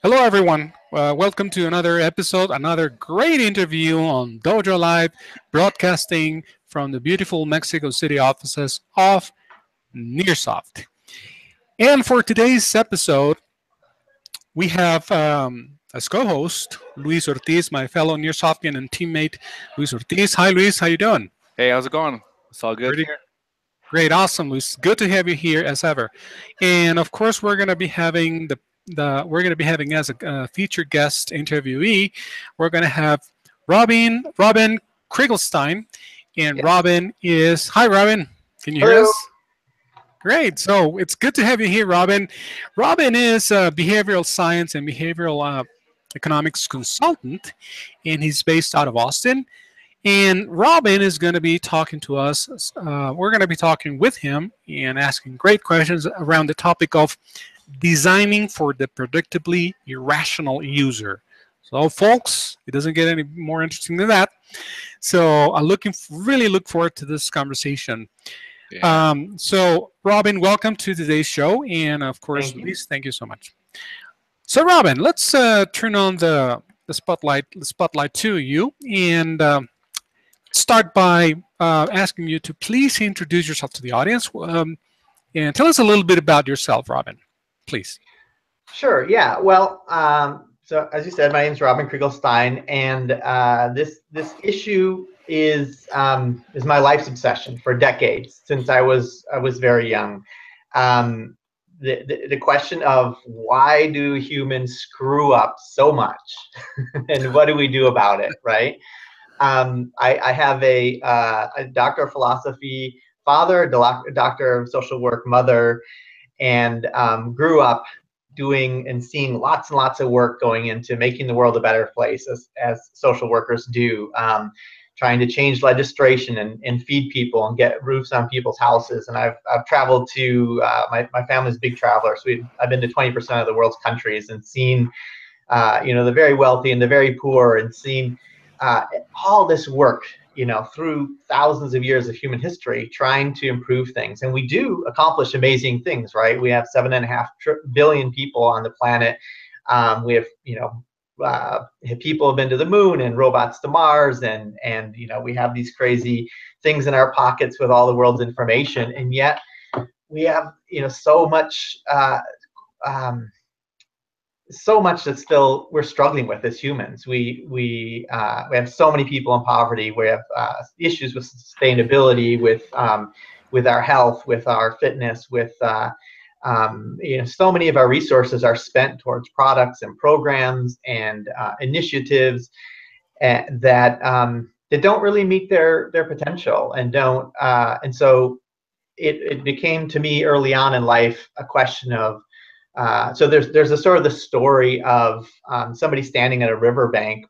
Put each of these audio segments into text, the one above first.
Hello, everyone. Welcome to another episode, another great interview on Dojo Live, broadcasting from the beautiful Mexico City offices of Nearsoft. And for today's episode, we have as co-host Luis Ortiz, my fellow Nearsoftian and teammate Luis Ortiz. Hi, Luis. How you doing? Hey, how's it going? It's all good Pretty here. great, awesome, Luis. Good to have you here as ever. And of course, we're going to be having as a featured guest interviewee. We're going to have Robin Krieglstein, and Yes. Robin is hi, Robin. Can you hear Hello. us? Great. So it's good to have you here, Robin. Robin is a behavioral science and behavioral economics consultant, and he's based out of Austin. And Robin is going to be talking to us. We're going to be talking with him and asking great questions around the topic of designing for the predictably irrational user. So, folks, it doesn't get any more interesting than that. So, really look forward to this conversation. Yeah. So, Robin, welcome to today's show, and of course, Thank you. Luis, thank you so much. So, Robin, let's turn on the spotlight to you, and start by asking you to please introduce yourself to the audience and tell us a little bit about yourself, Robin, please. Sure. Yeah. Well, so as you said, my name is Robin Krieglstein, and this issue is my life's obsession for decades since I was very young. The question of why do humans screw up so much, and what do we do about it, right? I have a doctor of philosophy father, a doctor of social work mother, and grew up doing and seeing lots and lots of work going into making the world a better place as social workers do, trying to change legislation and feed people and get roofs on people's houses. And I've traveled to, my family's a big traveler, so I've been to 20% of the world's countries and seen the very wealthy and the very poor, and seen all this work, through thousands of years of human history, trying to improve things. And we do accomplish amazing things, right? We have 7.5 billion people on the planet. We have, people have been to the moon and robots to Mars, and we have these crazy things in our pockets with all the world's information, and yet we have, so much that still we're struggling with as humans. We have so many people in poverty. We have issues with sustainability, with our health, with our fitness, with so many of our resources are spent towards products and programs and initiatives that don't really meet their potential, and don't and so it became, to me, early on in life, a question of so there's a sort of the story of somebody standing at a riverbank,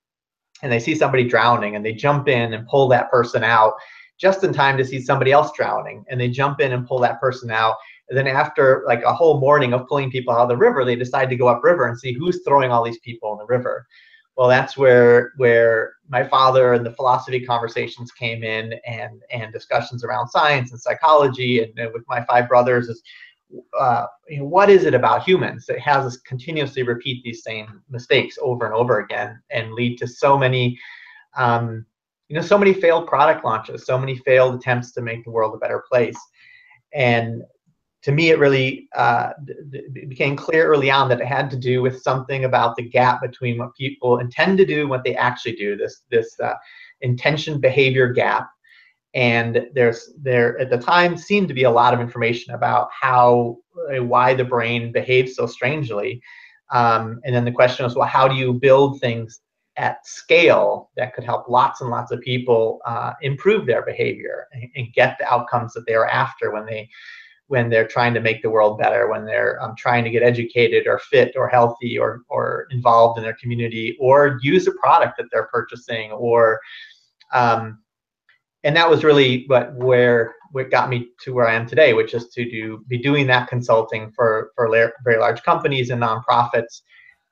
and they see somebody drowning, and they jump in and pull that person out just in time to see somebody else drowning, and they jump in and pull that person out. And then after like a whole morning of pulling people out of the river, they decide to go upriver and see who's throwing all these people in the river. Well, that's where my father and the philosophy conversations came in, and discussions around science and psychology, and with my 5 brothers is, what is it about humans that has us continuously repeat these same mistakes over and over again, and lead to so many so many failed product launches, so many failed attempts to make the world a better place. And to me, it really it became clear early on that it had to do with something about the gap between what people intend to do and what they actually do, this intention behavior gap. And there at the time seemed to be a lot of information about why the brain behaves so strangely. And then the question was, well, how do you build things at scale that could help lots and lots of people improve their behavior and get the outcomes that they are after when they're trying to make the world better, when they're trying to get educated or fit or healthy or involved in their community, or use a product that they're purchasing, or and that was really what got me to where I am today, which is to be doing that consulting for very large companies and nonprofits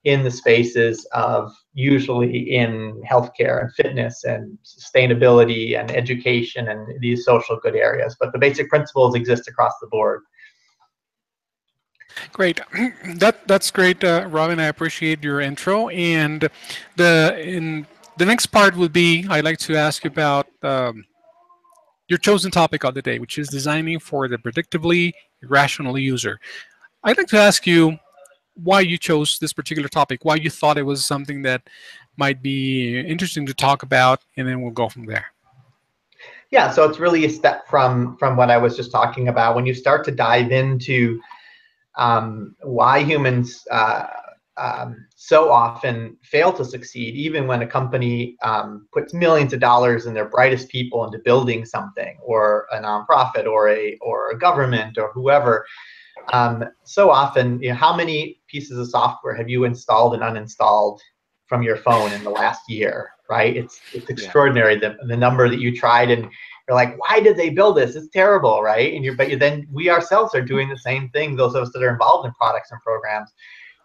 in the spaces of, usually in healthcare and fitness and sustainability and education and these social good areas. But the basic principles exist across the board. Great. That's great, Robin. I appreciate your intro. And the next part would be I'd like to ask you about your chosen topic of the day, which is designing for the predictably irrational user. I'd like to ask you why you chose this particular topic, why you thought it was something that might be interesting to talk about, and then we'll go from there. Yeah, so it's really a step from what I was just talking about. When you start to dive into why humans so often fail to succeed, even when a company puts millions of dollars and their brightest people into building something, or a nonprofit, or a government, or whoever. So often, how many pieces of software have you installed and uninstalled from your phone in the last year? Right? It's extraordinary the number that you tried, and you're like, why did they build this? It's terrible, right? And then we ourselves are doing the same thing. Those of us that are involved in products and programs.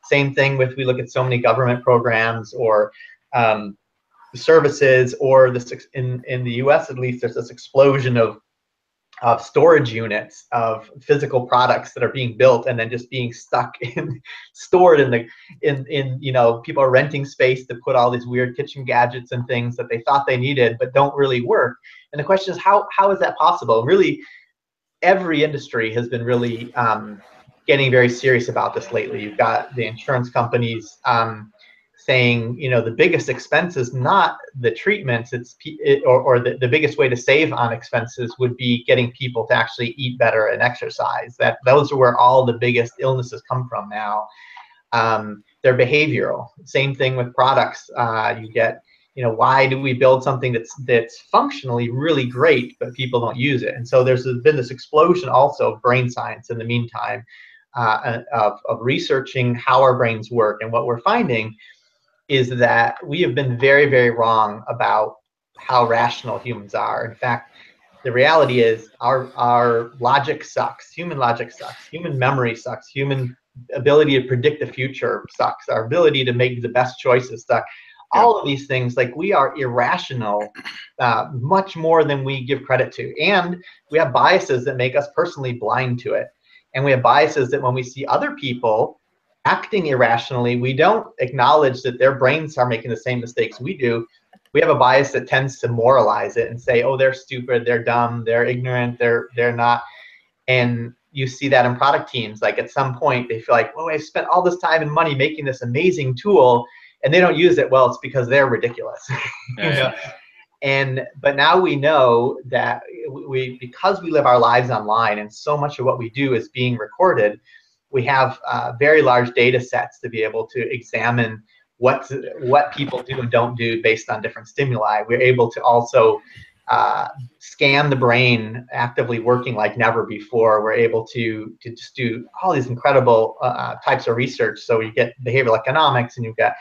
Same thing with, we look at so many government programs, or services, or this in the U.S. at least, there's this explosion of storage units of physical products that are being built and then just being stuck in stored in people are renting space to put all these weird kitchen gadgets and things that they thought they needed but don't really work. And the question is, how is that possible? Really, every industry has been really getting very serious about this lately. You've got the insurance companies saying, the biggest expense is not the treatments, or the biggest way to save on expenses would be getting people to actually eat better and exercise. Those are where all the biggest illnesses come from now. They're behavioral. Same thing with products. You get, why do we build something that's functionally really great, but people don't use it? And so there's been this explosion also of brain science in the meantime, of researching how our brains work. And what we're finding is that we have been very, very wrong about how rational humans are. In fact, the reality is our logic sucks. Human logic sucks. Human memory sucks. Human ability to predict the future sucks. Our ability to make the best choices sucks. All of these things, like, we are irrational much more than we give credit to. And we have biases that make us personally blind to it. And we have biases that when we see other people acting irrationally, we don't acknowledge that their brains are making the same mistakes we do. We have a bias that tends to moralize it and say, oh, they're stupid, they're dumb, they're ignorant, they're not. And you see that in product teams. Like, at some point they feel like, oh, I've spent all this time and money making this amazing tool and they don't use it. Well, it's because they're ridiculous. But now we know that because we live our lives online and so much of what we do is being recorded, we have very large data sets to be able to examine what people do and don't do based on different stimuli. We're able to also scan the brain, actively working like never before. We're able to just do all these incredible types of research. So you get behavioral economics, and you've got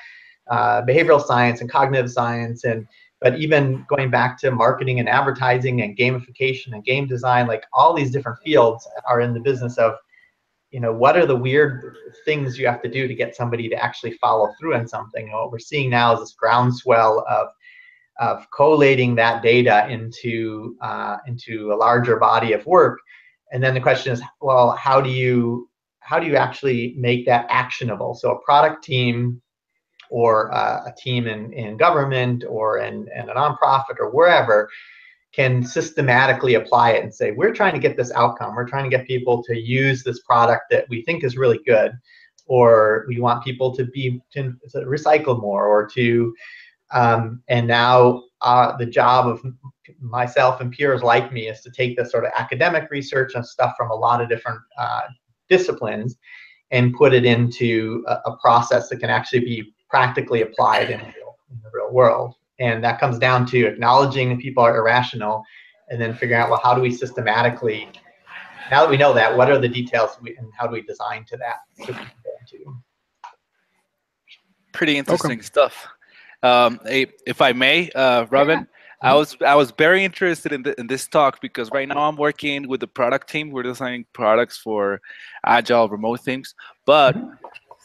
behavioral science and cognitive science, but even going back to marketing and advertising and gamification and game design, like, all these different fields are in the business of, what are the weird things you have to do to get somebody to actually follow through on something. And what we're seeing now is this groundswell of collating that data into a larger body of work. And then the question is, well, how do you actually make that actionable? So a product team, or a team in government, or in a nonprofit, or wherever, can systematically apply it and say, we're trying to get this outcome. We're trying to get people to use this product that we think is really good, or we want people to recycle more, or to, and now the job of myself and peers like me is to take this sort of academic research and stuff from a lot of different disciplines and put it into a process that can actually be practically applied in the real world. And that comes down to acknowledging that people are irrational, and then figuring out, well, how do we systematically, now that we know that, what are the details and how do we design to that, so we can go into. Pretty interesting stuff. If I may, Robin, I was very interested in this talk because right now I'm working with the product team. We're designing products for agile remote teams, but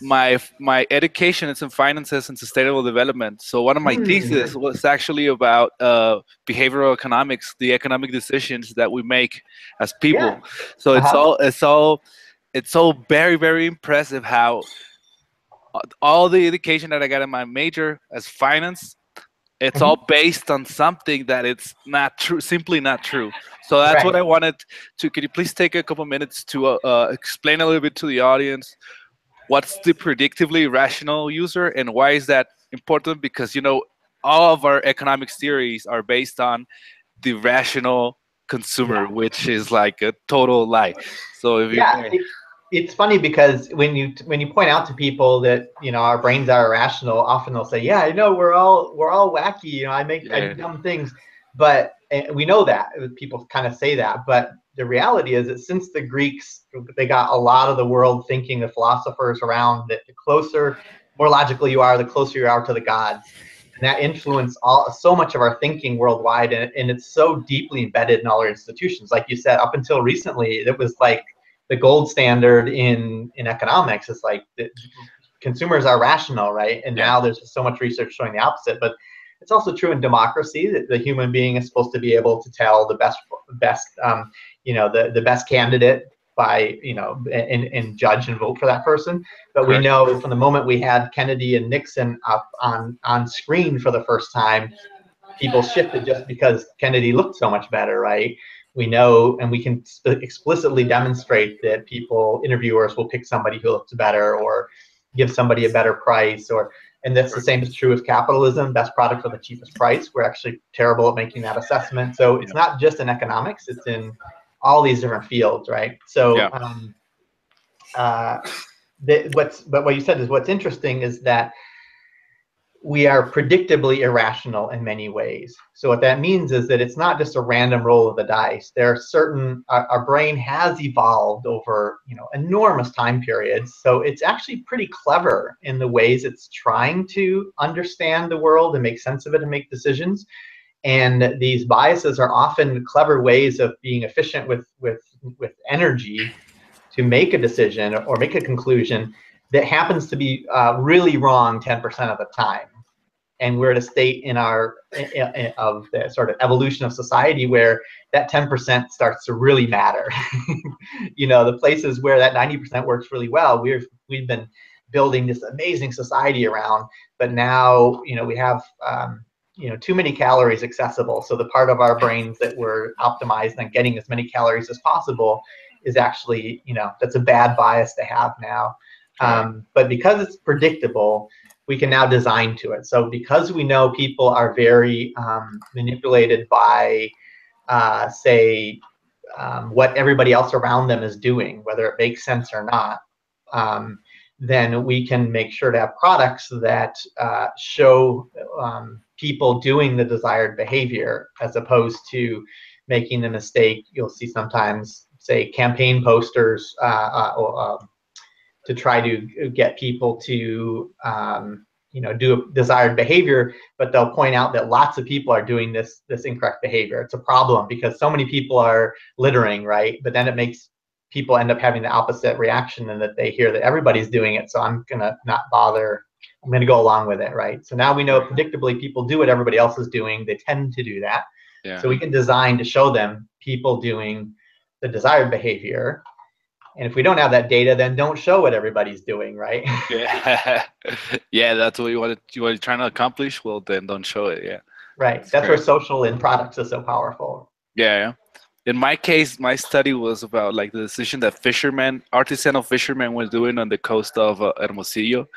my education is in finances and sustainable development. So one of my thesis was actually about behavioral economics, the economic decisions that we make as people. So it's all it's so very, very impressive how all the education that I got in my major as finance, it's Mhm. all based on something that it's not true, simply not true. So that's what Right. I wanted to. Could you please take a couple minutes to explain a little bit to the audience what's the predictively rational user and why is that important? Because all of our economics theories are based on the rational consumer, Yeah. which is like a total lie. So if you Yeah. It's funny because when you point out to people that our brains are irrational, often they'll say, "Yeah, we're all wacky. I do yeah, dumb things," but we know that people kind of say that. But the reality is that since the Greeks, they got a lot of the world thinking, the philosophers around, that the closer, more logical you are, the closer you are to the gods. And that influenced so much of our thinking worldwide, and it's so deeply embedded in all our institutions. Like you said, up until recently, it was like the gold standard in economics. Is like consumers are rational, right? And yeah, now there's so much research showing the opposite. But it's also true in democracy that the human being is supposed to be able to tell the the best candidate by and judge and vote for that person. But we correct. know from the moment we had Kennedy and Nixon up on screen for the first time, people shifted just because Kennedy looked so much better, right? We know, and we can explicitly demonstrate that interviewers will pick somebody who looks better or give somebody a better price, and that's the Correct. same is true with capitalism. Best product for the cheapest price. We're actually terrible at making that assessment. So Yeah, it's not just in economics; it's in all these different fields, right? yeah, So uh, what you said is what's interesting is that we are predictably irrational in many ways. So what that means is that it's not just a random roll of the dice. There are certain our brain has evolved over enormous time periods. So it's actually pretty clever in the ways it's trying to understand the world and make sense of it and make decisions. And these biases are often clever ways of being efficient with energy to make a decision or make a conclusion that happens to be really wrong 10% of the time. And we're at a state in of the sort of evolution of society where that 10% starts to really matter. The places where that 90% works really well, we've been building this amazing society around, but now we have too many calories accessible. So the part of our brains that we're optimized on getting as many calories as possible is actually that's a bad bias to have now. correct. But because it's predictable, we can now design to it. So because we know people are very manipulated by, say, what everybody else around them is doing, whether it makes sense or not, then we can make sure to have products that show people doing the desired behavior as opposed to making the mistake. You'll see sometimes, say, campaign posters to try to get people to do a desired behavior, but they'll point out that lots of people are doing this incorrect behavior. It's a problem because so many people are littering, right? But then it makes people end up having the opposite reaction, and that they hear that everybody's doing it, so I'm gonna not bother. I'm gonna go along with it, right? So now we know predictably people do what everybody else is doing. They tend to do that. Yeah. So we can design to show them people doing the desired behavior. And if we don't have that data, then don't show what everybody's doing, right? Yeah. Yeah, that's what you want trying to accomplish. Well, then don't show it. Yeah, Right. that's That's where correct. social in products is so powerful. Yeah, yeah. In my case, my study was about like the decision that artisanal fishermen, were doing on the coast of Hermosillo,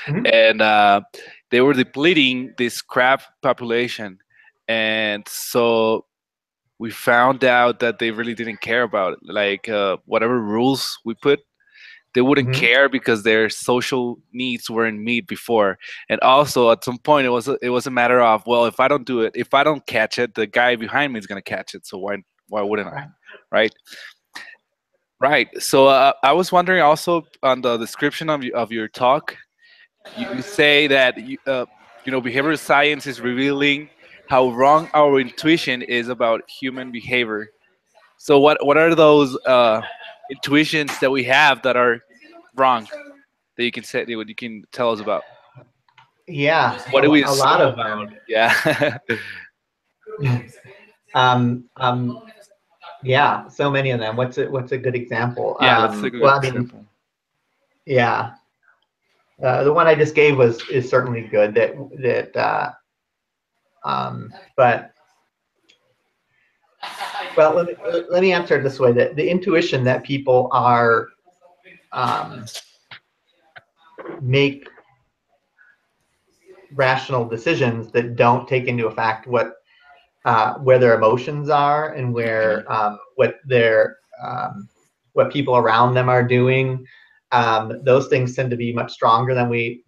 Mhm. and they were depleting this crab population, and so we found out that they really didn't care about it. Like whatever rules we put, they wouldn't Mhm. care because their social needs weren't met before. And also at some point it was a matter of, well, if I don't do it, if I don't catch it, the guy behind me is gonna catch it. So why wouldn't I? Right. Right. Right. So I was wondering also on the description of your talk, you say that behavioral science is revealing how wrong our intuition is about human behavior. So what are those intuitions that we have that are wrong, that you can say, that you can tell us about? Yeah, What do we a lot assume of about them. it? Yeah. um, um, Yeah, so many of them. What's a good example? Yeah, let's take a Well, good I mean, example. yeah, the one I just gave is certainly good. But well, let me answer it this way: that the intuition that people are make rational decisions that don't take into effect where their emotions are and where what people around them are doing. Those things tend to be much stronger than we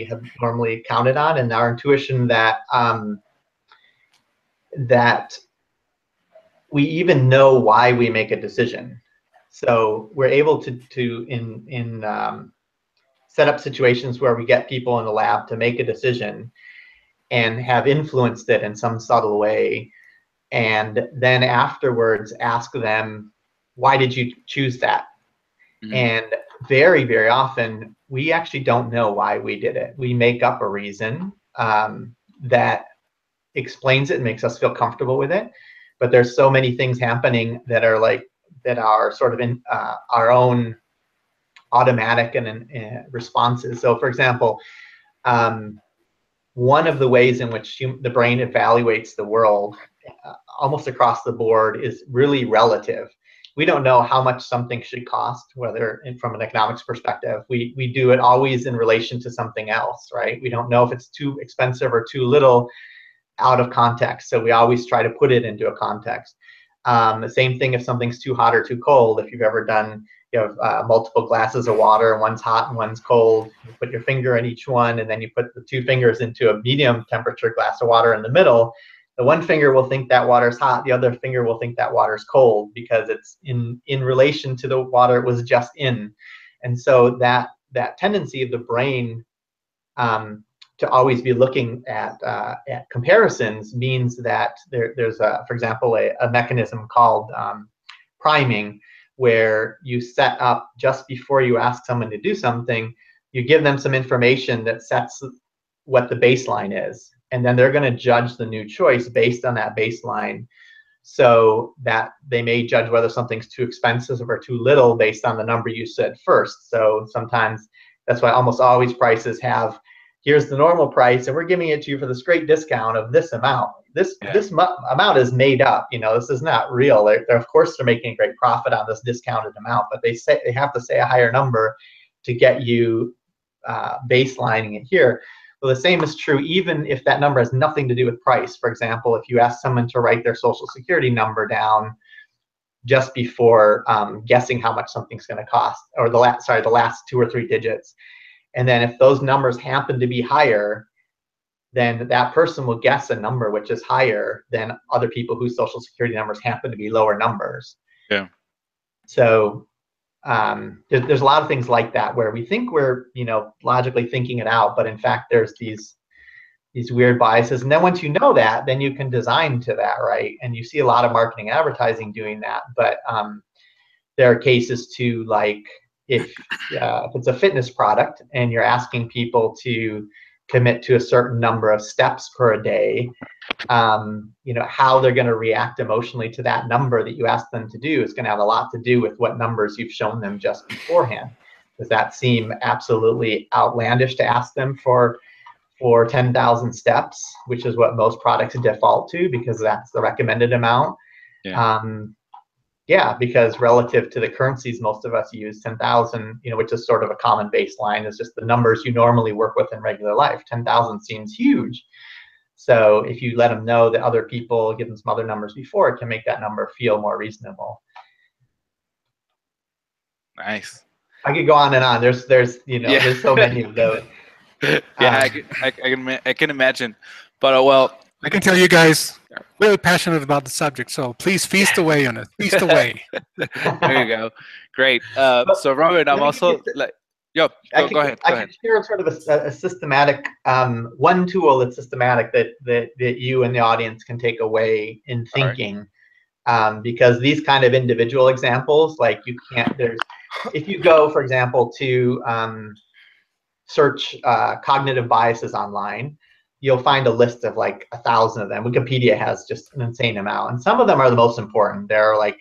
have normally counted on, and our intuition that we even know why we make a decision. So we're able to set up situations where we get people in the lab to make a decision and have influenced it in some subtle way, and then afterwards ask them, why did you choose that? And very, very often, we actually don't know why we did it. We make up a reason that explains it and makes us feel comfortable with it. But there's so many things happening that are sort of in our own automatic and responses. So, for example, one of the ways in which the brain evaluates the world almost across the board is really relative. We don't know how much something should cost, whether from an economics perspective. We do it always in relation to something else, right? We don't know if it's too expensive or too little out of context. So we always try to put it into a context. The same thing if something's too hot or too cold. If you've ever done, you have multiple glasses of water and one's hot and one's cold, you put your finger in each one and then you put the two fingers into a medium temperature glass of water in the middle. The one finger will think that water's hot, the other finger will think that water's cold because it's in relation to the water it was just in. And so that tendency of the brain to always be looking at comparisons means that there's for example, a mechanism called priming, where you set up just before you ask someone to do something, you give them some information that sets what the baseline is, and then they're going to judge the new choice based on that baseline, so that they may judge whether something's too expensive or too little based on the number you said first. So sometimes that's why almost always prices have, here's the normal price, and we're giving it to you for this great discount of this amount. This amount is made up. This is not real. They're of course they're making a great profit on this discounted amount, but they have to say a higher number to get you baselining it here. Well, the same is true even if that number has nothing to do with price. For example, if you ask someone to write their social security number down just before guessing how much something's going to cost, or the last 2 or 3 digits, and then if those numbers happen to be higher, then that person will guess a number which is higher than other people whose social security numbers happen to be lower numbers. Yeah. So there's a lot of things like that where we think we're logically thinking it out, but in fact there's these weird biases. And then once you know that, then you can design to that, right? And you see a lot of marketing advertising doing that. But there are cases too, like if it's a fitness product and you're asking people to commit to a certain number of steps per day, how they're going to react emotionally to that number that you asked them to do is going to have a lot to do with what numbers you've shown them just beforehand. Does that seem absolutely outlandish to ask them for 10,000 steps, which is what most products default to because that's the recommended amount? Yeah, because relative to the currencies most of us use, 10,000, which is sort of a common baseline, is just the numbers you normally work with in regular life. 10,000 seems huge. So if you let them know that other people give them some other numbers before, it can make that number feel more reasonable. Nice. I could go on and on. There's there's so many of those. Yeah, I can imagine. But well, I can tell you guys are really passionate about the subject, so please feast away on it. Feast away. There you go. Great. So Robert, I'm also like, go ahead. I can share sort of a systematic one tool that's systematic that you and the audience can take away in thinking, because these kind of individual examples, like you can't. If you go, for example, to search cognitive biases online, you'll find a list of like 1,000 of them. Wikipedia has just an insane amount, and some of them are the most important. There are like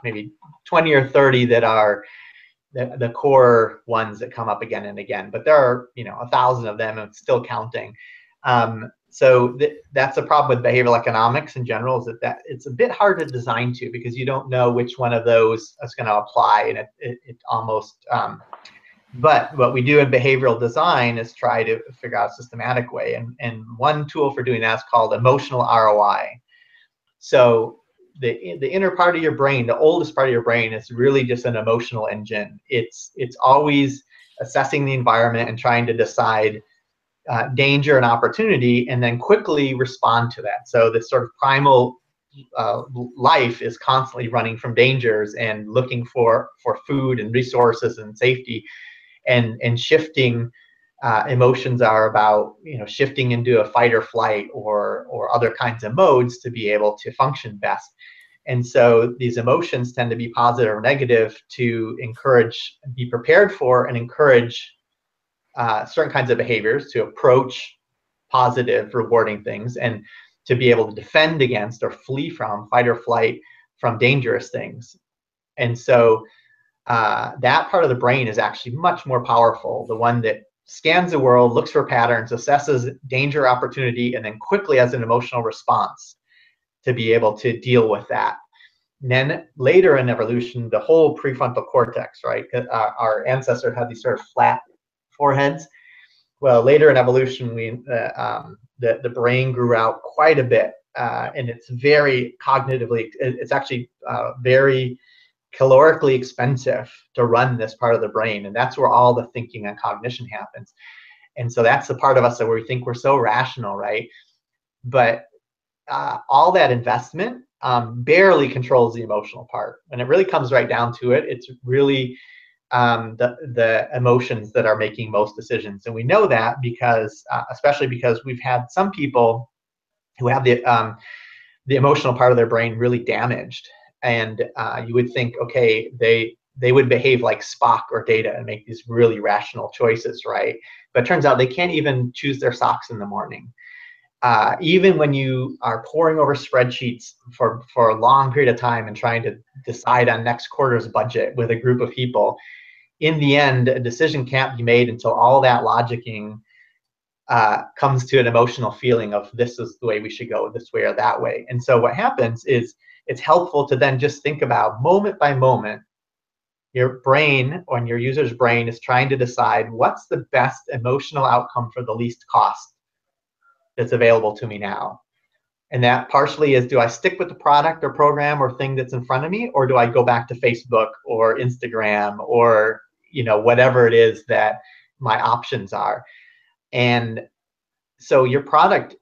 maybe 20 or 30 that are the core ones that come up again and again. But there are 1,000 of them, and it's still counting. So that's a problem with behavioral economics in general, is that it's a bit hard to design to, because you don't know which one of those is going to apply, and it almost. But what we do in behavioral design is try to figure out a systematic way, and one tool for doing that is called emotional ROI. So the inner part of your brain, the oldest part of your brain, is really just an emotional engine. It's always assessing the environment and trying to decide danger and opportunity, and then quickly respond to that. So this sort of primal life is constantly running from dangers and looking for food and resources and safety, and shifting. Emotions are about shifting into a fight or flight or other kinds of modes to be able to function best. And so these emotions tend to be positive or negative to encourage, be prepared for, and encourage certain kinds of behaviors, to approach positive, rewarding things, and to be able to defend against or flee from, fight or flight from dangerous things. And so that part of the brain is actually much more powerful, the one that scans the world, looks for patterns, assesses danger, opportunity, and then quickly has an emotional response to be able to deal with that. And then later in evolution, the whole prefrontal cortex, right? Our ancestors had these sort of flat foreheads. Well, later in evolution, the brain grew out quite a bit, and it's very cognitively, it's actually very calorically expensive to run this part of the brain, and that's where all the thinking and cognition happens. And so that's the part of us that we think we're so rational, right? But all that investment barely controls the emotional part. When it really comes right down to it, it's really the emotions that are making most decisions. And we know that because, especially because we've had some people who have the emotional part of their brain really damaged. And you would think, okay, they would behave like Spock or Data and make these really rational choices, right? But it turns out they can't even choose their socks in the morning. Even when you are poring over spreadsheets for a long period of time and trying to decide on next quarter's budget with a group of people, in the end, a decision can't be made until all that logicking comes to an emotional feeling of this is the way we should go, this way or that way. And so what happens is, it's helpful to then just think about moment by moment, your brain, or your user's brain, is trying to decide what's the best emotional outcome for the least cost that's available to me now. And that partially is, do I stick with the product or program or thing that's in front of me, or do I go back to Facebook or Instagram or whatever it is that my options are? And so your product,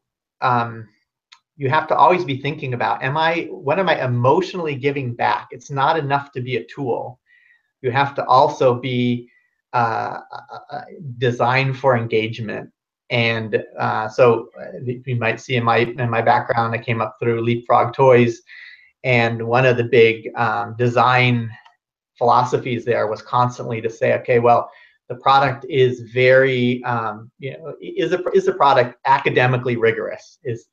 you have to always be thinking about, what am I emotionally giving back? It's not enough to be a tool. You have to also be designed for engagement. And so you might see in my background, I came up through Leapfrog Toys, and one of the big design philosophies there was constantly to say, okay, well, the product is very, is the product academically rigorous? Is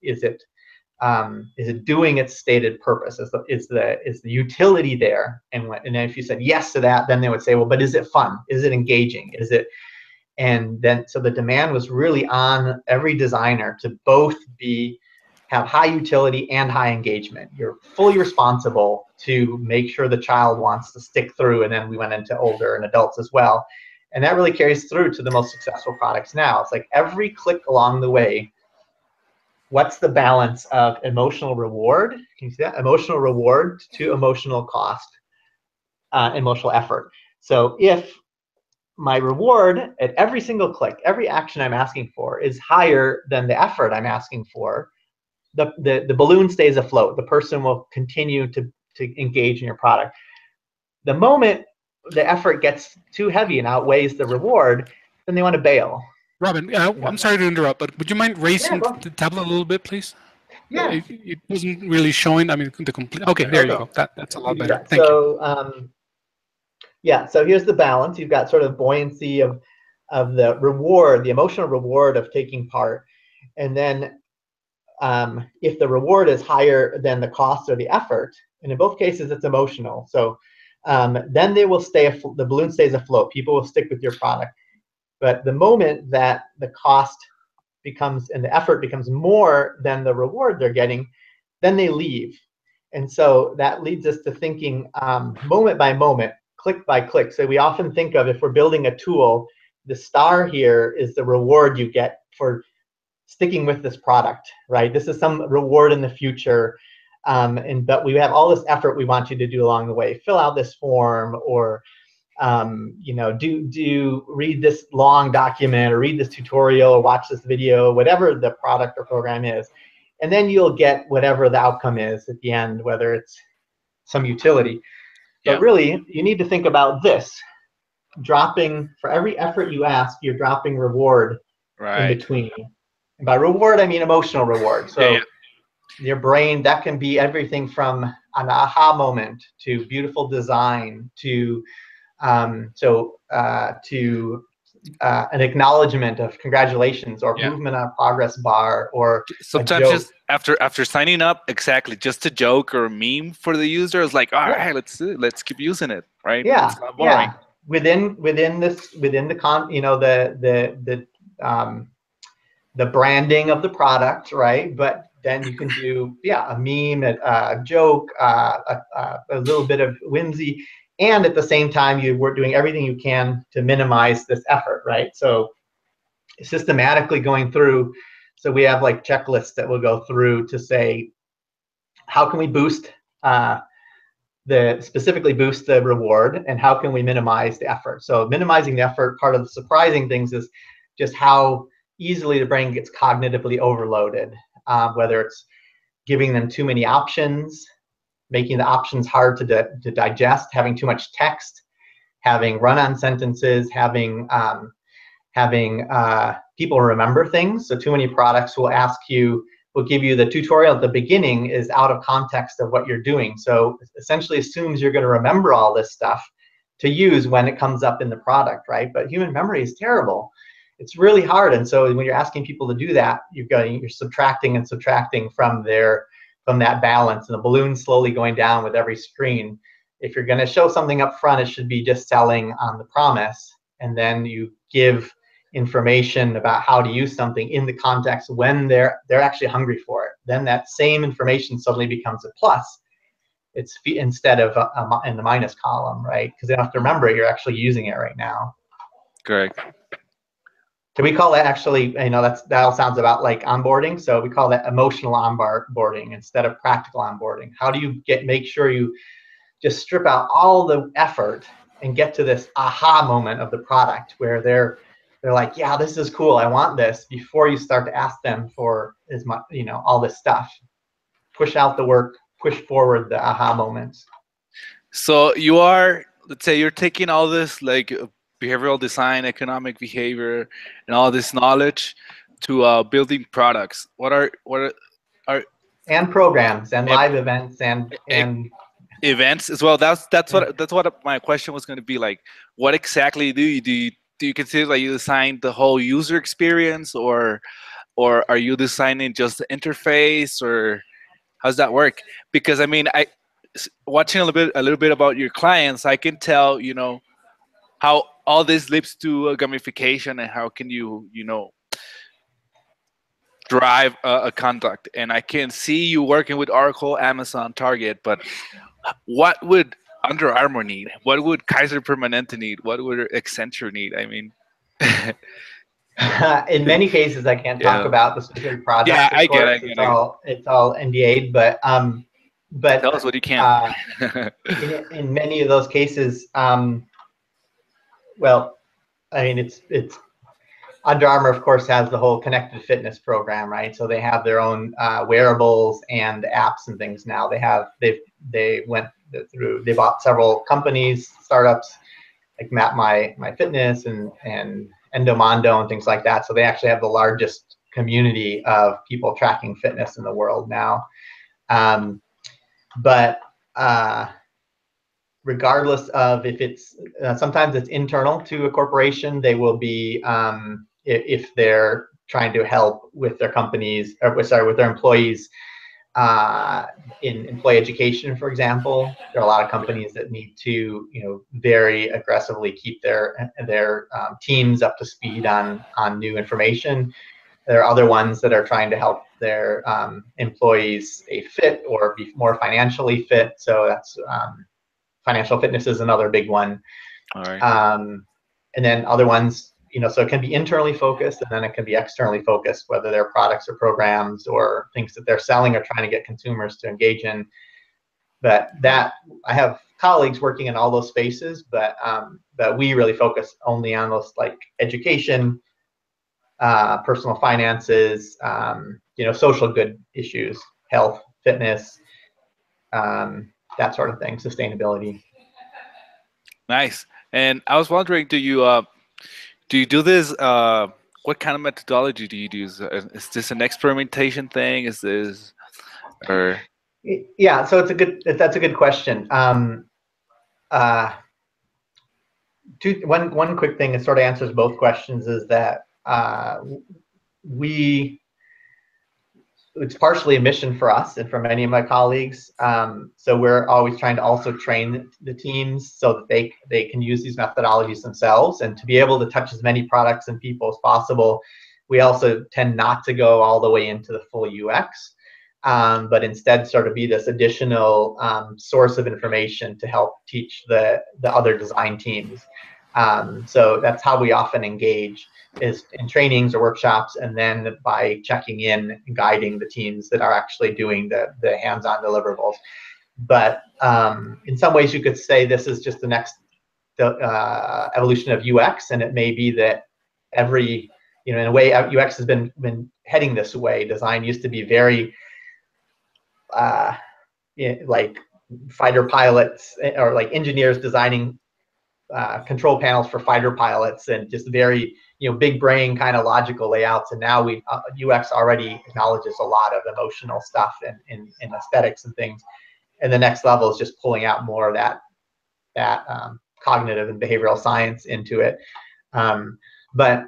it doing its stated purpose? Is the utility there? And then if you said yes to that, then they would say, well, but is it fun? Is it engaging? Is it? And then so the demand was really on every designer to both have high utility and high engagement. You're fully responsible to make sure the child wants to stick through. And then we went into older and adults as well. And that really carries through to the most successful products now. It's like every click along the way, what's the balance of emotional reward? Can you see that? Emotional reward to emotional cost, emotional effort. So if my reward at every single click, every action I'm asking for is higher than the effort I'm asking for, the balloon stays afloat. The person will continue to engage in your product. The moment the effort gets too heavy and outweighs the reward, then they want to bail. Robin, I'm sorry to interrupt, but would you mind raising the tablet a little bit, please? Yeah. It wasn't really showing. I mean, the complete. Okay, there you go. That's a lot better. Thank you. Yeah. So here's the balance. You've got sort of buoyancy of the reward, the emotional reward of taking part, and then if the reward is higher than the cost or the effort, And in both cases, it's emotional. So then they will stay, the balloon stays afloat. People will stick with your product. But the moment that the cost becomes and the effort becomes more than the reward they're getting, then they leave. And so that leads us to thinking moment by moment, click by click. So we often think of, if we're building a tool, the star here is the reward you get for sticking with this product, right? This is some reward in the future. But we have all this effort we want you to do along the way. Fill out this form, or you know, read this long document, or read this tutorial, or watch this video, whatever the product or program is. And then you'll get whatever the outcome is at the end, whether it's some utility. But really, you need to think about this. Dropping, for every effort you ask, you're dropping reward in between. And by reward, I mean emotional reward. So your brain, that can be everything from an aha moment to beautiful design to an acknowledgement of congratulations, or movement on a progress bar, or sometimes just after signing up, exactly, just a joke or a meme for the user is like, all right, let's keep using it, right? Yeah, it's not boring. Within the you know, the branding of the product, right? But then you can do a meme, a joke, a little bit of whimsy, and at the same time we're doing everything you can to minimize this effort, right? So systematically going through, so we have like checklists that we'll go through to say, how can we boost specifically boost the reward, and how can we minimize the effort? So minimizing the effort, part of the surprising things is just how easily the brain gets cognitively overloaded, whether it's giving them too many options, making the options hard to digest, having too much text, having run-on sentences, having people remember things. So too many products will give you the tutorial at the beginning is out of context of what you're doing. So essentially assumes you're going to remember all this stuff to use when it comes up in the product, right? But human memory is terrible. It's really hard. And so when you're asking people to do that, you're subtracting and subtracting from that balance, and the balloon slowly going down with every screen. If you're going to show something up front, it should be just selling on the promise, and then you give information about how to use something in the context when they're actually hungry for it. Then that same information suddenly becomes a plus. It's instead of in the minus column, right? Because they don't have to remember it, you're actually using it right now. Correct. So we call that, actually, you know, that all sounds about like onboarding. So we call that emotional onboarding instead of practical onboarding. How do you make sure you just strip out all the effort and get to this aha moment of the product where they're like, yeah, this is cool, I want this, before you start to ask them for as much, you know, all this stuff. Push out the work, push forward the aha moments. So let's say you're taking all this like behavioral design, economic behavior, and all this knowledge to building products. What are and programs and live events and events as well? That's what my question was going to be. Like, what exactly do you consider like you design the whole user experience, or are you designing just the interface, or how's that work? Because I mean, watching a little bit about your clients, I can tell, you know, how all this leads to gamification, and how can you drive a conduct. And I can see you working with Oracle, Amazon, Target, but what would Under Armour need? What would Kaiser Permanente need? What would Accenture need? I mean, in many cases, I can't talk about the specific project. Yeah, I get it. It's all NDA'd, but tell us what you can. in many of those cases, well, I mean, it's Under Armour, of course, has the whole connected fitness program, right? So they have their own wearables and apps and things now. They bought several companies, startups like Map My Fitness and Endomondo and things like that. So they actually have the largest community of people tracking fitness in the world now. But regardless of if it's sometimes it's internal to a corporation, they will be if they're trying to help with their companies, or sorry, with their employees in employee education, for example. There are a lot of companies that need to, very aggressively keep their teams up to speed on new information. There are other ones that are trying to help their employees stay fit or be more financially fit. So that's financial fitness is another big one. All right. And then other ones, so it can be internally focused, and then it can be externally focused, whether they're products or programs or things that they're selling or trying to get consumers to engage in. But that, I have colleagues working in all those spaces, but we really focus only on those like education, personal finances, social good issues, health, fitness, that sort of thing, sustainability. Nice. And I was wondering, do you do this? What kind of methodology do you use? Is this an experimentation thing? Is this, or? Yeah, so that's a good question. One quick thing that sort of answers both questions is that it's partially a mission for us and for many of my colleagues. So we're always trying to also train the teams so that they can use these methodologies themselves, and to be able to touch as many products and people as possible. We also tend not to go all the way into the full UX, but instead sort of be this additional source of information to help teach the other design teams. So that's how we often engage, is in trainings or workshops, and then by checking in and guiding the teams that are actually doing the hands-on deliverables. But in some ways you could say this is just the next evolution of UX, and it may be that every, in a way UX has been heading this way. Design used to be very like fighter pilots, or like engineers designing control panels for fighter pilots, and just very big brain kind of logical layouts. And now UX already acknowledges a lot of emotional stuff and aesthetics and things. And the next level is just pulling out more of that cognitive and behavioral science into it. But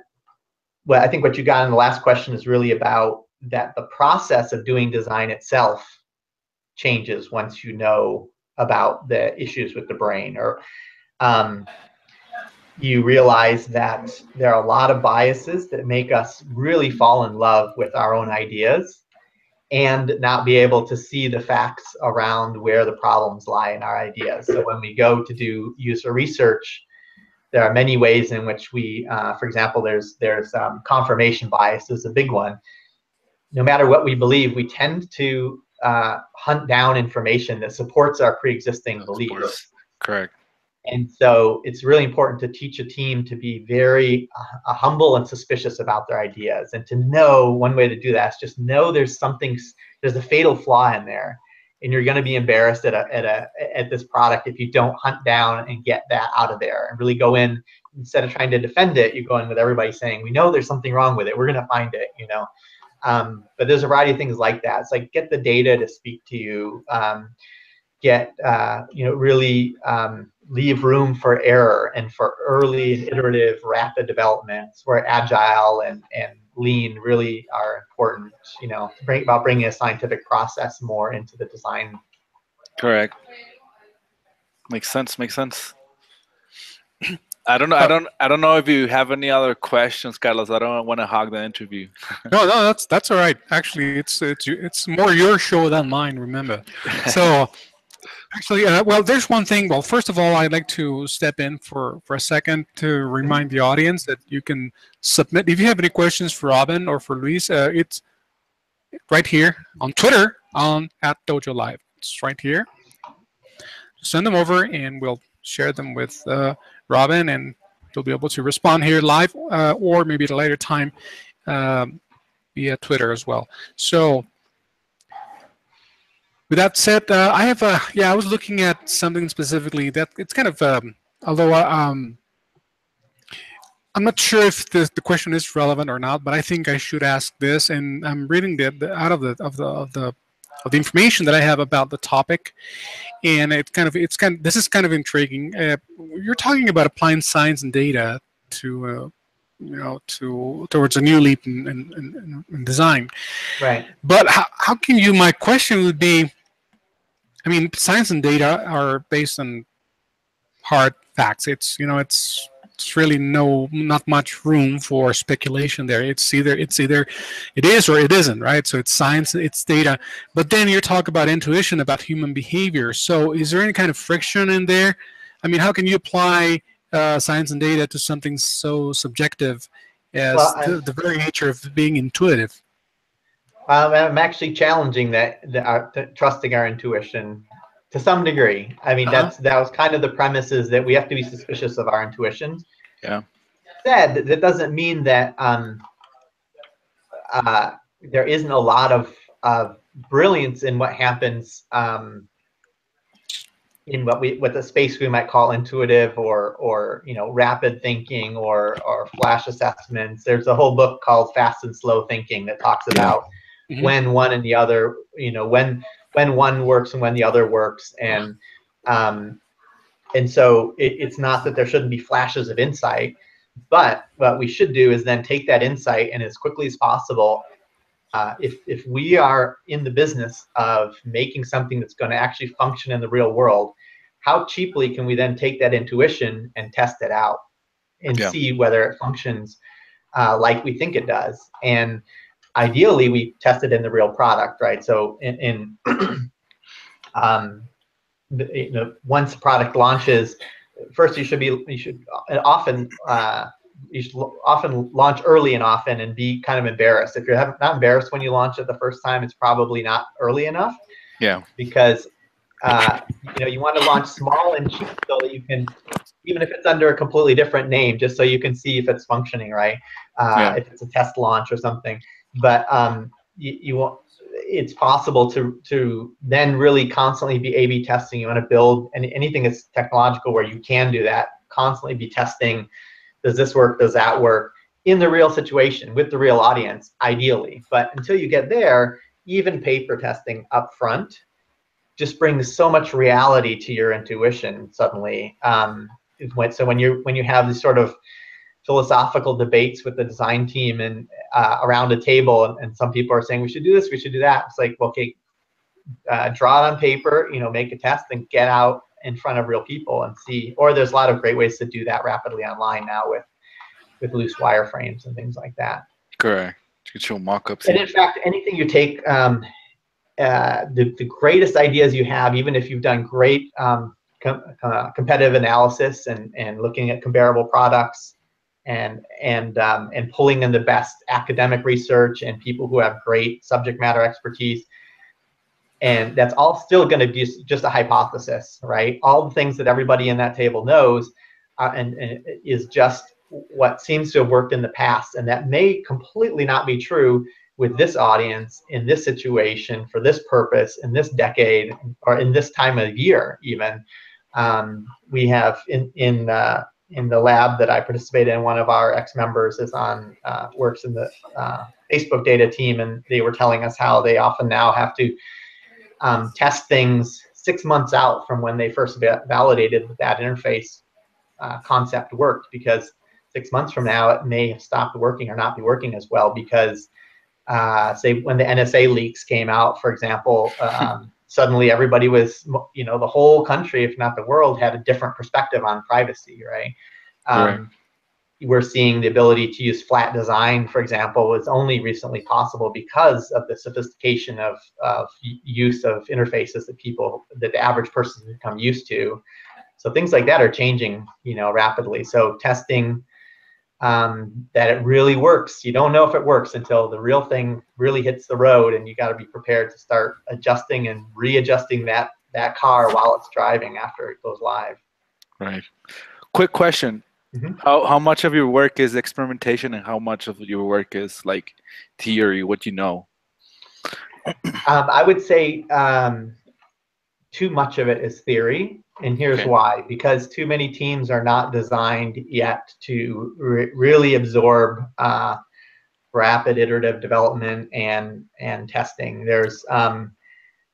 I think what you got in the last question is really about that the process of doing design itself changes once you know about the issues with the brain, or you realize that there are a lot of biases that make us really fall in love with our own ideas and not be able to see the facts around where the problems lie in our ideas. So when we go to do user research, there are many ways in which we, for example, there's confirmation bias is a big one. No matter what we believe, we tend to hunt down information that supports our pre-existing beliefs. Correct. And so it's really important to teach a team to be very humble and suspicious about their ideas, and to know one way to do that is just know there's a fatal flaw in there, and you're going to be embarrassed at this product if you don't hunt down and get that out of there and really go in. Instead of trying to defend it, you go in with everybody saying, we know there's something wrong with it, we're going to find it, but there's a variety of things like that. It's like, get the data to speak to you, really leave room for error and for early and iterative rapid developments, where agile and lean really are important, about bringing a scientific process more into the design. Correct. Makes sense. I don't know if you have any other questions, Carlos. I don't want to hog the interview. No, that's all right. Actually, it's more your show than mine, remember. So actually, well, there's one thing. Well, first of all, I'd like to step in for a second to remind the audience that you can submit, if you have any questions for Robin or for Luis, it's right here on Twitter at DojoLIVE. It's right here. Send them over and we'll share them with Robin, and you'll be able to respond here live, or maybe at a later time via Twitter as well. So with that said, I have I was looking at something specifically that it's kind of although I'm not sure if the question is relevant or not, but I think I should ask this, and I'm reading out of the information that I have about the topic, and this is kind of intriguing. You're talking about applying science and data to towards a new leap in design. Right. But how can you? My question would be, I mean, science and data are based on hard facts. It's really not much room for speculation there. It's either it is or it isn't, right? So it's science, it's data. But then you talk about intuition, about human behavior. So is there any kind of friction in there? I mean, how can you apply science and data to something so subjective Well, as the very nature of being intuitive? I'm actually challenging trusting our intuition to some degree. I mean, Uh-huh. that was kind of the premise, is that we have to be suspicious of our intuitions. Yeah. That doesn't mean that there isn't a lot of brilliance in what happens in what the space we might call intuitive or rapid thinking or flash assessments. There's a whole book called Fast and Slow Thinking that talks about Mhm. when one and the other, when one works and when the other works, and so it's not that there shouldn't be flashes of insight, but what we should do is then take that insight and as quickly as possible, if we are in the business of making something that's going to actually function in the real world, how cheaply can we then take that intuition and test it out and Yeah. see whether it functions like we think it does? And ideally, we test it in the real product, right? So once a product launches, first you should often launch early and often and be kind of embarrassed. If you're not embarrassed when you launch it the first time, it's probably not early enough. Yeah. Because you want to launch small and cheap so that you can, even if it's under a completely different name, just so you can see if it's functioning right, Yeah. if it's a test launch or something. But you won't. It's possible to then really constantly be A/B testing. You want to build anything that's technological where you can do that. Constantly be testing. Does this work? Does that work? In the real situation with the real audience, ideally. But until you get there, even paper testing up front just brings so much reality to your intuition suddenly. So when you have these sort of philosophical debates with the design team and around a table, and some people are saying we should do this, we should do that. It's like, okay, draw it on paper, make a test, and get out in front of real people and see. Or there's a lot of great ways to do that rapidly online now with loose wireframes and things like that. Correct. You can show mock-ups. And in fact, anything you take, the greatest ideas you have, even if you've done great competitive analysis and looking at comparable products and pulling in the best academic research and people who have great subject matter expertise, and that's all still going to be just a hypothesis, right? All the things that everybody in that table knows and is just what seems to have worked in the past, and that may completely not be true with this audience, in this situation, for this purpose, in this decade, or in this time of year even. We have in the lab that I participate in, one of our ex-members works in the Facebook data team, and they were telling us how they often now have to test things 6 months out from when they first validated that interface concept worked, because 6 months from now it may have stopped working or not be working as well, because say when the NSA leaks came out, for example, suddenly everybody was, the whole country, if not the world, had a different perspective on privacy, right? Right. We're seeing the ability to use flat design, for example, was only recently possible because of the sophistication of use of interfaces that the average person has become used to. So things like that are changing, rapidly. So testing that it really works. You don't know if it works until the real thing really hits the road, and you got to be prepared to start adjusting and readjusting that car while it's driving after it goes live. Right. Quick question. Mm-hmm. How much of your work is experimentation and how much of your work is like theory, what you know? I would say too much of it is theory, and here's why. Because too many teams are not designed yet to really absorb rapid iterative development and testing. There's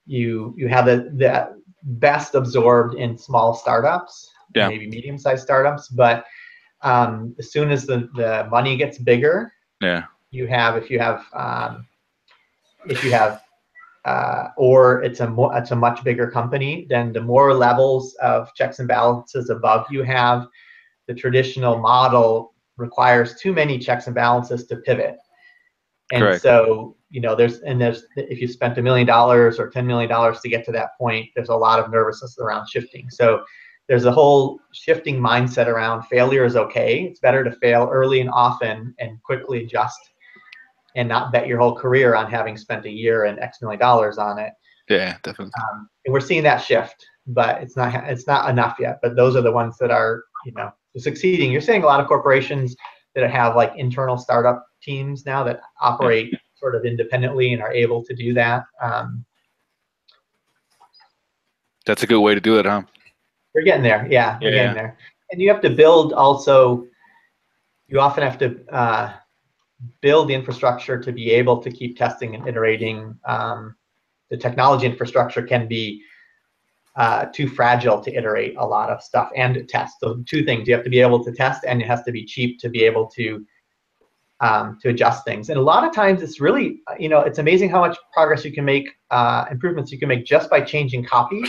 you have the best absorbed in small startups, Yeah. maybe medium-sized startups, but as soon as the money gets bigger, Yeah. you have or it's a much bigger company, then the more levels of checks and balances above you have, the traditional model requires too many checks and balances to pivot. And Correct. so, there's if you spent $1 million or $10 million to get to that point, there's a lot of nervousness around shifting. So there's a whole shifting mindset around failure is okay. It's better to fail early and often and quickly adjust and not bet your whole career on having spent a year and X million dollars on it. Yeah, definitely. And we're seeing that shift, but it's not enough yet. But those are the ones that are, succeeding. You're seeing a lot of corporations that have like internal startup teams now that operate sort of independently and are able to do that. That's a good way to do it, huh? We're getting there. Yeah, we're Yeah. getting there. And you have to build also, you often have to build the infrastructure to be able to keep testing and iterating. The technology infrastructure can be too fragile to iterate a lot of stuff and to test. So two things: you have to be able to test, and it has to be cheap to be able to adjust things. And a lot of times, it's really, it's amazing how much progress you can make, improvements you can make just by changing copy.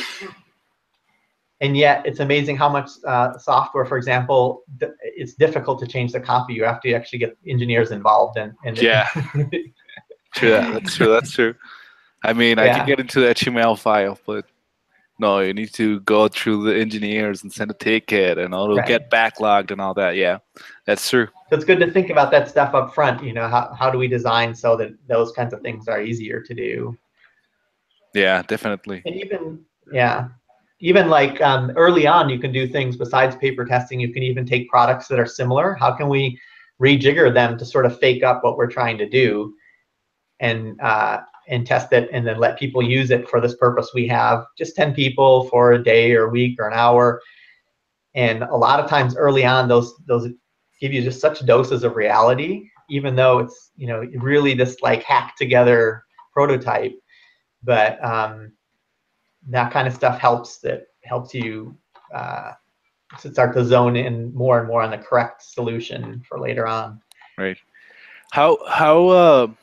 And yet, it's amazing how much software, for example, it's difficult to change the copy. You have to actually get engineers involved. And Yeah. True. That's true. That's true. I mean, I can get into the HTML file, but no, you need to go through the engineers and send a ticket, and it'll get backlogged and all that. Yeah, that's true. So it's good to think about that stuff up front. How do we design so that those kinds of things are easier to do? Yeah, definitely. And even like early on, you can do things besides paper testing. You can even take products that are similar. How can we rejigger them to sort of fake up what we're trying to do, and test it, and then let people use it for this purpose? We have just 10 people for a day or a week or an hour, and a lot of times early on, those give you just such doses of reality, even though it's really this like hacked together prototype. But that kind of stuff helps you start to zone in more and more on the correct solution for later on. Right. How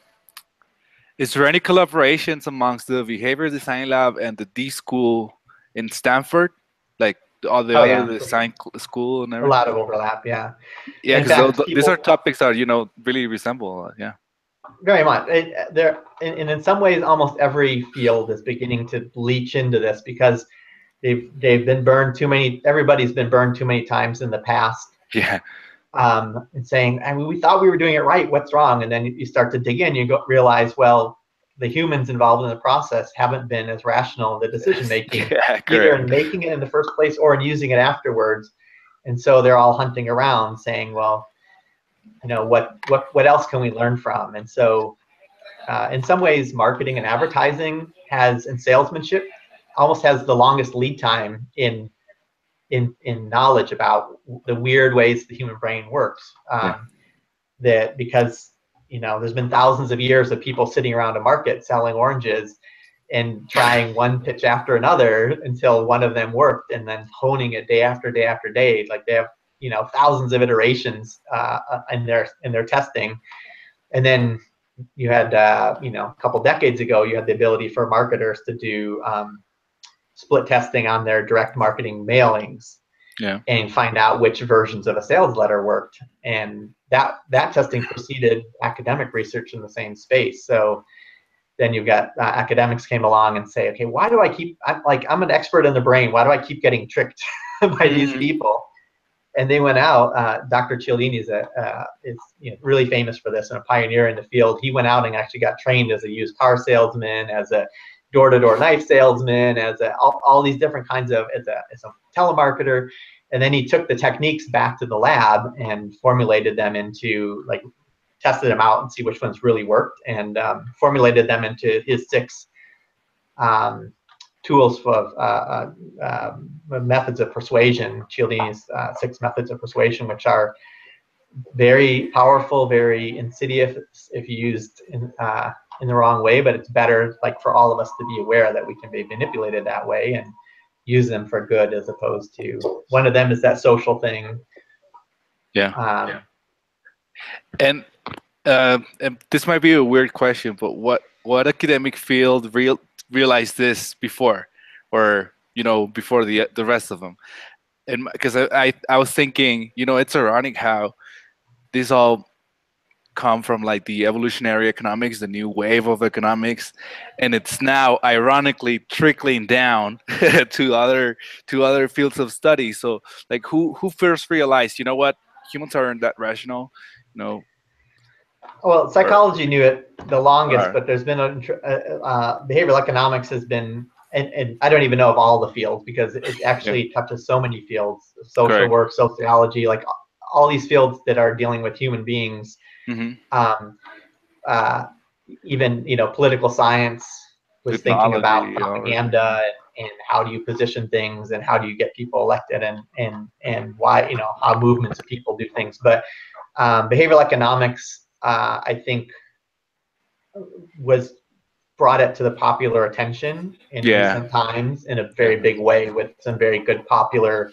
is there any collaborations amongst the Behavior Design Lab and the D School in Stanford, like all the other design school and everything? A lot of overlap, yeah. Yeah, because these are topics that really resemble. Yeah. Very much. In some ways, almost every field is beginning to leach into this because they've been burned too many. Everybody's been burned too many times in the past. Yeah. And saying, I mean, we thought we were doing it right. What's wrong? And then you start to dig in. You realize, well, the humans involved in the process haven't been as rational in the decision making, either in making it in the first place or in using it afterwards. And so they're all hunting around, saying, well, what else can we learn from? And so in some ways, marketing and advertising and salesmanship almost has the longest lead time in knowledge about the weird ways the human brain works. That because there's been thousands of years of people sitting around a market selling oranges and trying one pitch after another until one of them worked, and then honing it day after day after day. Like they have thousands of iterations in their testing. And then you had a couple decades ago, you had the ability for marketers to do split testing on their direct marketing mailings, and find out which versions of a sales letter worked. And that testing preceded academic research in the same space. So then you've got academics came along and say, okay, why do I keep, I'm an expert in the brain, why do I keep getting tricked by these people? And they went out. Dr. Cialdini is really famous for this and a pioneer in the field. He went out and actually got trained as a used car salesman, as a door-to-door knife salesman, as all these different kinds of as a telemarketer. And then he took the techniques back to the lab and formulated them into tested them out and see which ones really worked, and formulated them into his 6 tools of methods of persuasion, Cialdini's 6 methods of persuasion, which are very powerful, very insidious if used in the wrong way, but it's better for all of us to be aware that we can be manipulated that way and use them for good, as opposed to, one of them is that social thing. Yeah. Um, And and this might be a weird question, but what academic field realized this before, or before the rest of them? And because I was thinking, it's ironic how these all come from like the evolutionary economics, the new wave of economics, and it's now ironically trickling down to other fields of study. So like who first realized, what, humans aren't that rational, you know, well, or psychology knew it the longest, or but there's been behavioral economics has been, and I don't even know of all the fields because it yeah, actually touches so many fields: social correct. work, sociology, like all these fields that are dealing with human beings. Hmm. Um, uh, Even political science was thinking about Technology, all right. propaganda and how do you position things and how do you get people elected and why how movements of people do things. But behavioral economics, I think, was brought it to the popular attention in Yeah, recent times in a yeah, very big way with some very good popular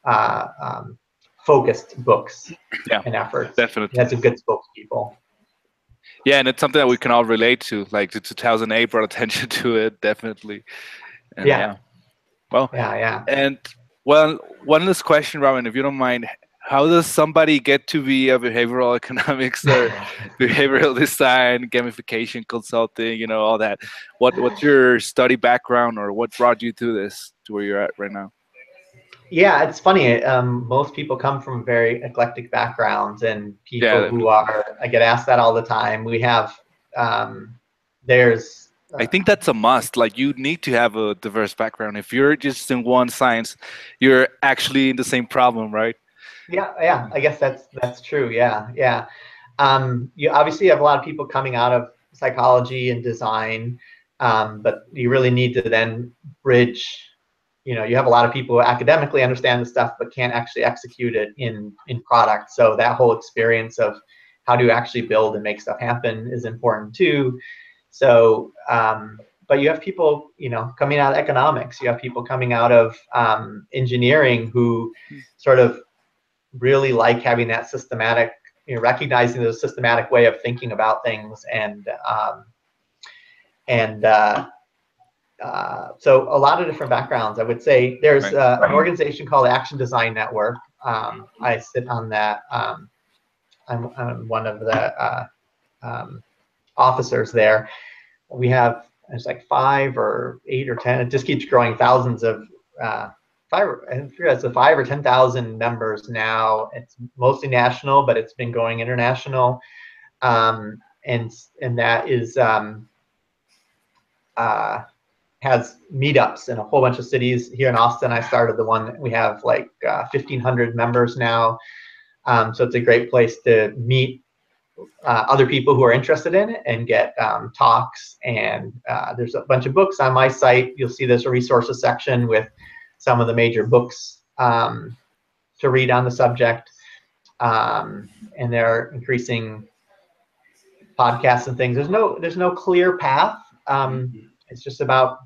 uh, um, focused books yeah, and efforts. It definitely. had some good spokespeople. Yeah, and it's something that we can all relate to. Like the 2008 brought attention to it, definitely. And Yeah, yeah, well, yeah, yeah. and well, one last question, Robin, if you don't mind. How does somebody get to be a behavioral economics or behavioral design, gamification consulting, all that? What's your study background, or what brought you to this, to where you're at right now? Yeah, it's funny. Most people come from very eclectic backgrounds, and Yeah, people who definitely. are, I get asked that all the time. We have, there's, I think that's a must. Like you need to have a diverse background. If you're just in one science, you're actually in the same problem, right? yeah, yeah, I guess that's true. Yeah, yeah. You obviously have a lot of people coming out of psychology and design, but you really need to then bridge. You have a lot of people who academically understand the stuff but can't actually execute it in product. So that whole experience of how do you actually build and make stuff happen is important too. So, but you have people, coming out of economics. You have people coming out of engineering who sort of really like having that systematic, recognizing the systematic way of thinking about things, and so a lot of different backgrounds. I would say there's Right. an organization called Action Design Network. I sit on that. I'm one of the um, officers there. We have, it's like 5 or 8 or 10. It just keeps growing. Thousands of I forget, it's 5 or 10,000 members now. It's mostly national, but it's been going international. And that is uh, has meetups in a whole bunch of cities. Here in Austin, I started the one. We have like 1,500 members now. So it's a great place to meet other people who are interested in it and get talks. And there's a bunch of books on my site. You'll see there's a resources section with some of the major books to read on the subject. And they're increasing podcasts and things. There's no clear path. It's just about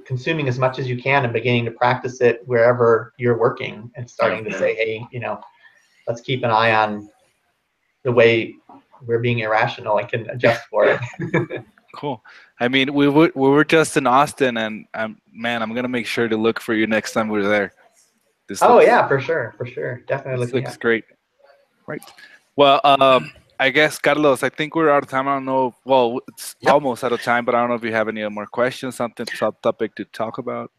consuming as much as you can and beginning to practice it wherever you're working and Yeah. starting to say, hey, let's keep an eye on the way we're being irrational and can adjust for it. Cool. I mean, we were just in Austin, and man, I'm gonna make sure to look for you next time we're there. This Oh looks yeah, for sure. Definitely this looking looks at. great. Right. Well, I guess, Carlos, I think we're out of time. I don't know. Well, it's Yep. almost out of time, but I don't know if you have any more questions, something, some topic to talk about.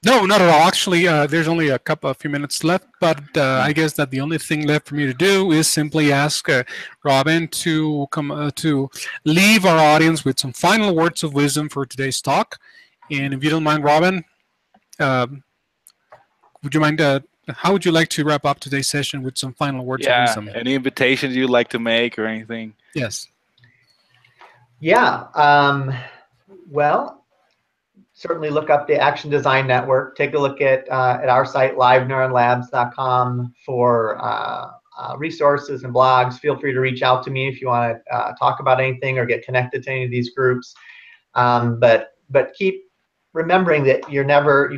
No, not at all. Actually, there's only a few minutes left, but Mm. I guess that the only thing left for me to do is simply ask Robin to come to leave our audience with some final words of wisdom for today's talk. And if you don't mind, Robin, um would you mind? How would you like to wrap up today's session with some final words of Yeah. wisdom? Any invitations you'd like to make or anything? Yes. Yeah. Well, certainly look up the Action Design Network. Take a look at our site, liveneuronlabs.com, for resources and blogs. Feel free to reach out to me if you want to talk about anything or get connected to any of these groups. But keep remembering that you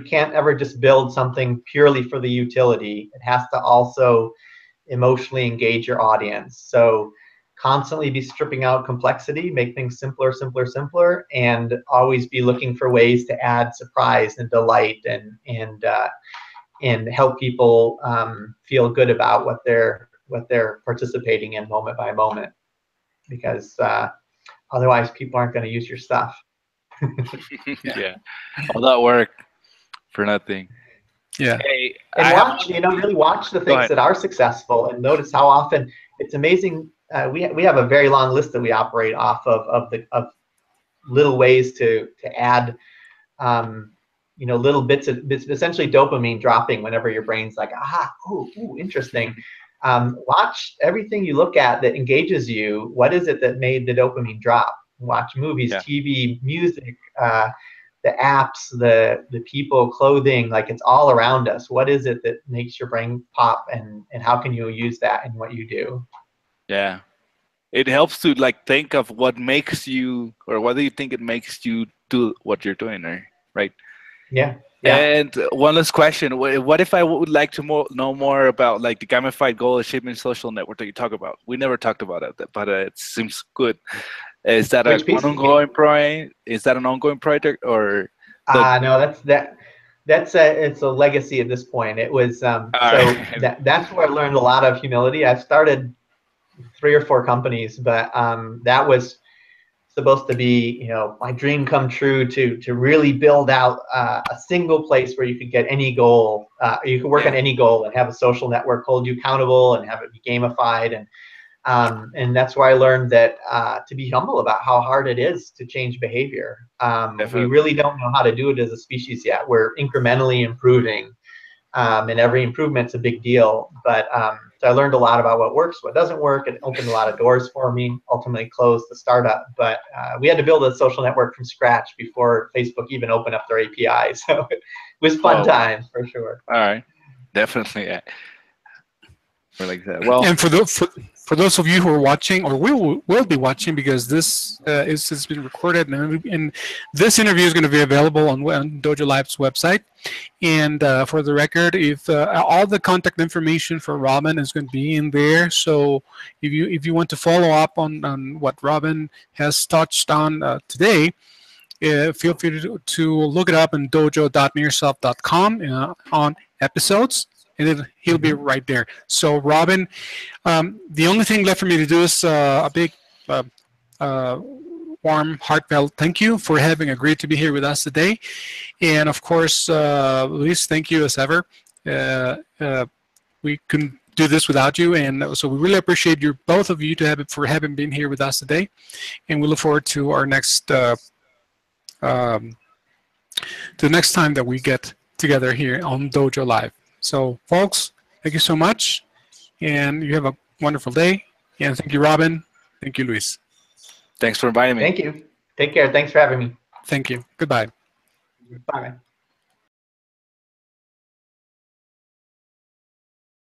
can't ever just build something purely for the utility. It has to also emotionally engage your audience. So constantly be stripping out complexity, make things simpler, simpler, simpler, and always be looking for ways to add surprise and delight and help people feel good about what they're participating in moment by moment, because otherwise people aren't going to use your stuff. Yeah. All that work for nothing. Yeah. Hey, And I have. watch, really watch the Go things ahead. that are successful, and notice how often it's amazing. We have a very long list that we operate off of little ways to add little bits of essentially dopamine dropping whenever your brain's like, aha, ooh, interesting. Watch everything you look at that engages you. What is it that made the dopamine drop? Watch movies, Yeah. TV, music, the apps, the people, clothing, like it's all around us. What is it that makes your brain pop, and how can you use that in what you do? Yeah. It helps to like think of what makes you, or what do you think it makes you do what you're doing, right? Yeah. And one last question: what if I would like to know more about like the gamified goal achievement social network that you talk about? We never talked about it, but it seems good. Is that Which piece? ongoing project? Is that an ongoing project, or No, it's a legacy at this point. It was so right. that's where I learned a lot of humility. I started 3 or 4 companies, but that was supposed to be my dream come true to really build out a single place where you could get any goal, you could work on any goal and have a social network hold you accountable and have it be gamified, and that's where I learned that to be humble about how hard it is to change behavior. We Definitely. really don't know how to do it as a species yet. We're incrementally improving, and every improvement's a big deal. But so I learned a lot about what works, what doesn't work. It opened a lot of doors for me. Ultimately, closed the startup. But we had to build a social network from scratch before Facebook even opened up their API. So it was fun times for sure. All right. Definitely. Yeah. We're like that. Well, And for those of you who are watching, or will be watching, because this has been recorded, and this interview is going to be available on DojoLIVE's website. And for the record, if all the contact information for Robin is going to be in there, so if you want to follow up on what Robin has touched on today, feel free to look it up on dojo.nearself.com on episodes, and he'll be right there. So, Robin, the only thing left for me to do is a big, warm, heartfelt thank you for having agreed to be here with us today. And of course, Luis, thank you as ever. We couldn't do this without you, and so we really appreciate you, both of you, for having been here with us today. And we look forward to our next. The next time that we get together here on Dojo Live. So, folks, thank you so much, and you have a wonderful day. And thank you, Robin. Thank you, Luis. thanks for inviting me. Thank you. Take care. Thanks for having me. Thank you. Goodbye. Bye.